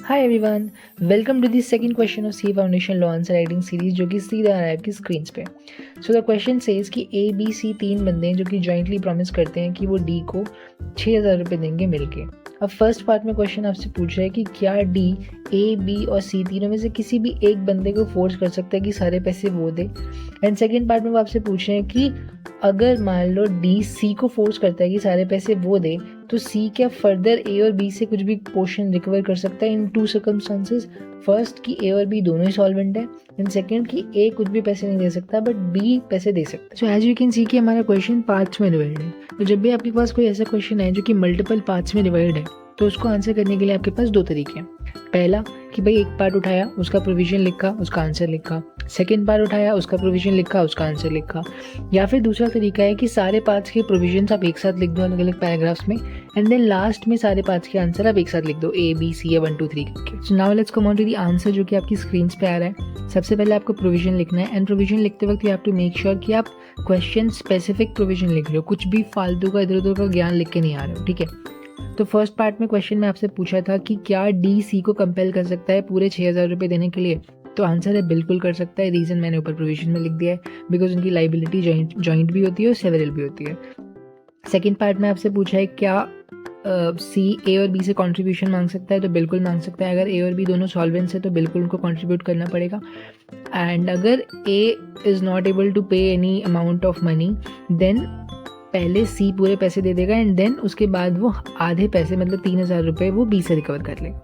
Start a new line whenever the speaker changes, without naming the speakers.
Hi everyone, welcome to the second question of C foundation law answer writing series जो कि सीधा आ रहा है आपकी स्क्रीन पे। सो द क्वेश्चन सेज कि ए बी सी तीन बंदे हैं जो कि जॉइंटली प्रॉमिस करते हैं कि वो डी को 6,000 रुपये देंगे मिलके। अब फर्स्ट पार्ट में क्वेश्चन आपसे पूछ रहा है कि क्या डी ए बी और सी तीनों में से किसी भी एक बंदे को फोर्स कर सकता है कि सारे पैसे वो दे। एंड सेकेंड पार्ट में वो आपसे पूछ रहे हैं कि अगर मान लो डी सी को फोर्स करता है कि सारे पैसे वो दे तो सी क्या फर्दर ए और बी से कुछ भी पोर्शन रिकवर कर सकता है इन टू सर्कमस्टांसेस। फर्स्ट कि ए और बी दोनों ही सॉल्वेंट है एंड सेकंड कि ए कुछ भी पैसे नहीं दे सकता बट बी पैसे दे सकता है। So as you can see कि हमारा क्वेश्चन पार्ट्स में डिवाइड है। तो जब भी आपके पास कोई ऐसा क्वेश्चन है जो कि मल्टीपल पार्ट्स में डिवाइड है तो उसको आंसर करने के लिए आपके पास दो तरीके हैं। पहला कि भाई एक पार्ट उठाया उसका प्रोविजन लिखा उसका आंसर लिखा, सेकंड पार्ट उठाया उसका प्रोविजन लिखा उसका आंसर लिखा। या फिर दूसरा तरीका है कि सारे पार्ट्स के प्रोविजंस आप एक साथ लिख दो अलग अलग पैराग्राफ्स में एंड देन लास्ट में सारे पार्ट्स के आंसर आप एक साथ लिख दो ए बी सी या 1 2 3 करके। So now let's come on to the answer जो कि आपकी स्क्रीन पे आ रहा है। सबसे पहले आपको प्रोविजन लिखना है एंड प्रोविजन लिखते वक्त you have to make sure कि आप क्वेश्चन स्पेसिफिक प्रोविजन लिख रहे हो, कुछ भी फालतू का इधर उधर का ज्ञान लिख के नहीं आ रहे हो, ठीक है। तो फर्स्ट पार्ट में क्वेश्चन में आपसे पूछा था कि क्या डी सी को कंपेल कर सकता है पूरे 6,000 रुपये देने के लिए। तो आंसर है बिल्कुल कर सकता है। रीज़न मैंने ऊपर प्रोविजन में लिख दिया है बिकॉज उनकी लाइबिलिटी जॉइंट भी होती है और सेवरल भी होती है। सेकेंड पार्ट में आपसे पूछा है क्या सी ए और बी से कंट्रीब्यूशन मांग सकता है। तो बिल्कुल मांग सकता है। अगर ए और बी दोनों सॉल्वेंट्स है तो बिल्कुल उनको कंट्रीब्यूट करना पड़ेगा। एंड अगर A is not able to pay any amount of money then पहले सी पूरे पैसे दे देगा एंड देन उसके बाद वो आधे पैसे मतलब 3,000 रुपये वो बी से रिकवर कर लेगा।